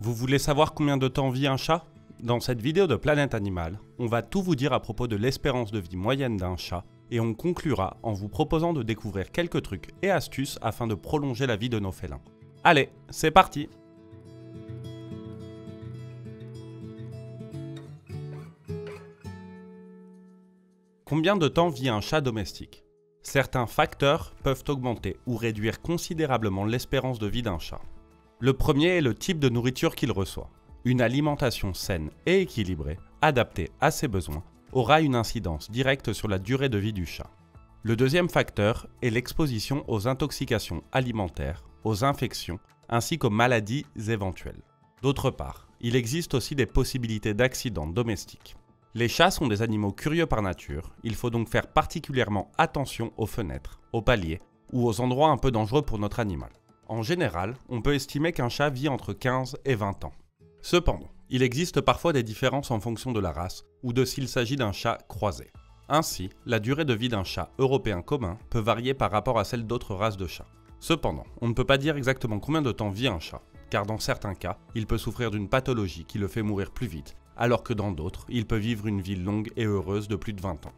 Vous voulez savoir combien de temps vit un chat? Dans cette vidéo de Planète Animal, on va tout vous dire à propos de l'espérance de vie moyenne d'un chat et on conclura en vous proposant de découvrir quelques trucs et astuces afin de prolonger la vie de nos félins. Allez, c'est parti! Combien de temps vit un chat domestique? Certains facteurs peuvent augmenter ou réduire considérablement l'espérance de vie d'un chat. Le premier est le type de nourriture qu'il reçoit. Une alimentation saine et équilibrée, adaptée à ses besoins, aura une incidence directe sur la durée de vie du chat. Le deuxième facteur est l'exposition aux intoxications alimentaires, aux infections, ainsi qu'aux maladies éventuelles. D'autre part, il existe aussi des possibilités d'accidents domestiques. Les chats sont des animaux curieux par nature, il faut donc faire particulièrement attention aux fenêtres, aux paliers ou aux endroits un peu dangereux pour notre animal. En général, on peut estimer qu'un chat vit entre 15 et 20 ans. Cependant, il existe parfois des différences en fonction de la race ou de s'il s'agit d'un chat croisé. Ainsi, la durée de vie d'un chat européen commun peut varier par rapport à celle d'autres races de chats. Cependant, on ne peut pas dire exactement combien de temps vit un chat, car dans certains cas, il peut souffrir d'une pathologie qui le fait mourir plus vite, alors que dans d'autres, il peut vivre une vie longue et heureuse de plus de 20 ans.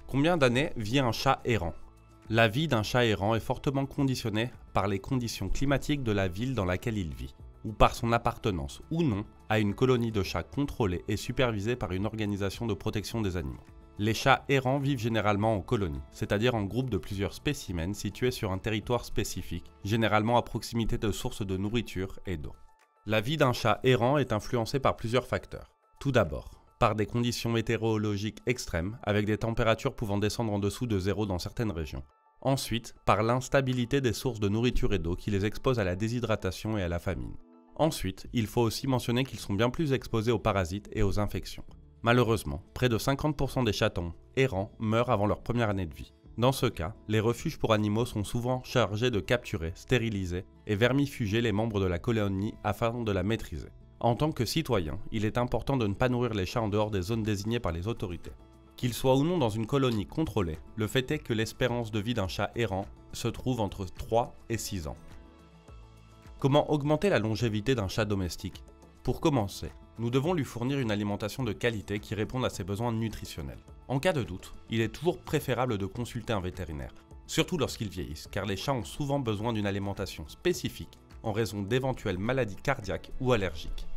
Combien d'années vit un chat errant? La vie d'un chat errant est fortement conditionnée par les conditions climatiques de la ville dans laquelle il vit, ou par son appartenance ou non à une colonie de chats contrôlée et supervisée par une organisation de protection des animaux. Les chats errants vivent généralement en colonie, c'est-à-dire en groupe de plusieurs spécimens situés sur un territoire spécifique, généralement à proximité de sources de nourriture et d'eau. La vie d'un chat errant est influencée par plusieurs facteurs. Tout d'abord, par des conditions météorologiques extrêmes, avec des températures pouvant descendre en dessous de zéro dans certaines régions. Ensuite, par l'instabilité des sources de nourriture et d'eau qui les exposent à la déshydratation et à la famine. Ensuite, il faut aussi mentionner qu'ils sont bien plus exposés aux parasites et aux infections. Malheureusement, près de 50% des chatons errants meurent avant leur première année de vie. Dans ce cas, les refuges pour animaux sont souvent chargés de capturer, stériliser et vermifuger les membres de la colonie afin de la maîtriser. En tant que citoyen, il est important de ne pas nourrir les chats en dehors des zones désignées par les autorités. Qu'ils soient ou non dans une colonie contrôlée, le fait est que l'espérance de vie d'un chat errant se trouve entre 3 et 6 ans. Comment augmenter la longévité d'un chat domestique? Pour commencer, nous devons lui fournir une alimentation de qualité qui réponde à ses besoins nutritionnels. En cas de doute, il est toujours préférable de consulter un vétérinaire, surtout lorsqu'ils vieillissent, car les chats ont souvent besoin d'une alimentation spécifique en raison d'éventuelles maladies cardiaques ou allergiques.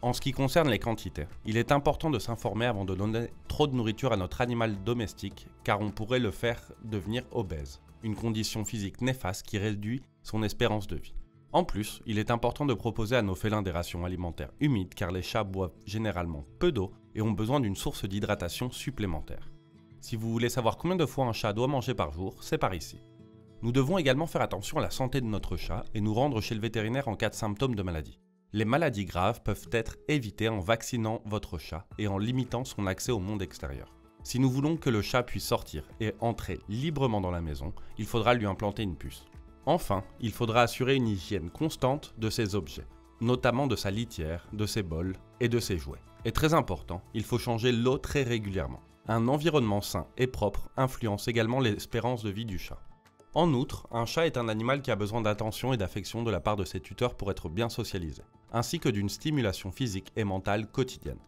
En ce qui concerne les quantités, il est important de s'informer avant de donner trop de nourriture à notre animal domestique, car on pourrait le faire devenir obèse, une condition physique néfaste qui réduit son espérance de vie. En plus, il est important de proposer à nos félins des rations alimentaires humides car les chats boivent généralement peu d'eau et ont besoin d'une source d'hydratation supplémentaire. Si vous voulez savoir combien de fois un chat doit manger par jour, c'est par ici. Nous devons également faire attention à la santé de notre chat et nous rendre chez le vétérinaire en cas de symptômes de maladie. Les maladies graves peuvent être évitées en vaccinant votre chat et en limitant son accès au monde extérieur. Si nous voulons que le chat puisse sortir et entrer librement dans la maison, il faudra lui implanter une puce. Enfin, il faudra assurer une hygiène constante de ses objets, notamment de sa litière, de ses bols et de ses jouets. Et très important, il faut changer l'eau très régulièrement. Un environnement sain et propre influence également l'espérance de vie du chat. En outre, un chat est un animal qui a besoin d'attention et d'affection de la part de ses tuteurs pour être bien socialisé, ainsi que d'une stimulation physique et mentale quotidienne.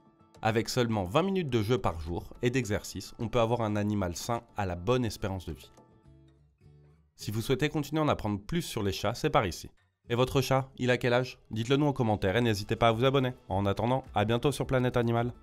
Avec seulement 20 minutes de jeu par jour et d'exercice, on peut avoir un animal sain à la bonne espérance de vie. Si vous souhaitez continuer à en apprendre plus sur les chats, c'est par ici. Et votre chat, il a quel âge? Dites-le nous en commentaire et n'hésitez pas à vous abonner. En attendant, à bientôt sur Planète Animal.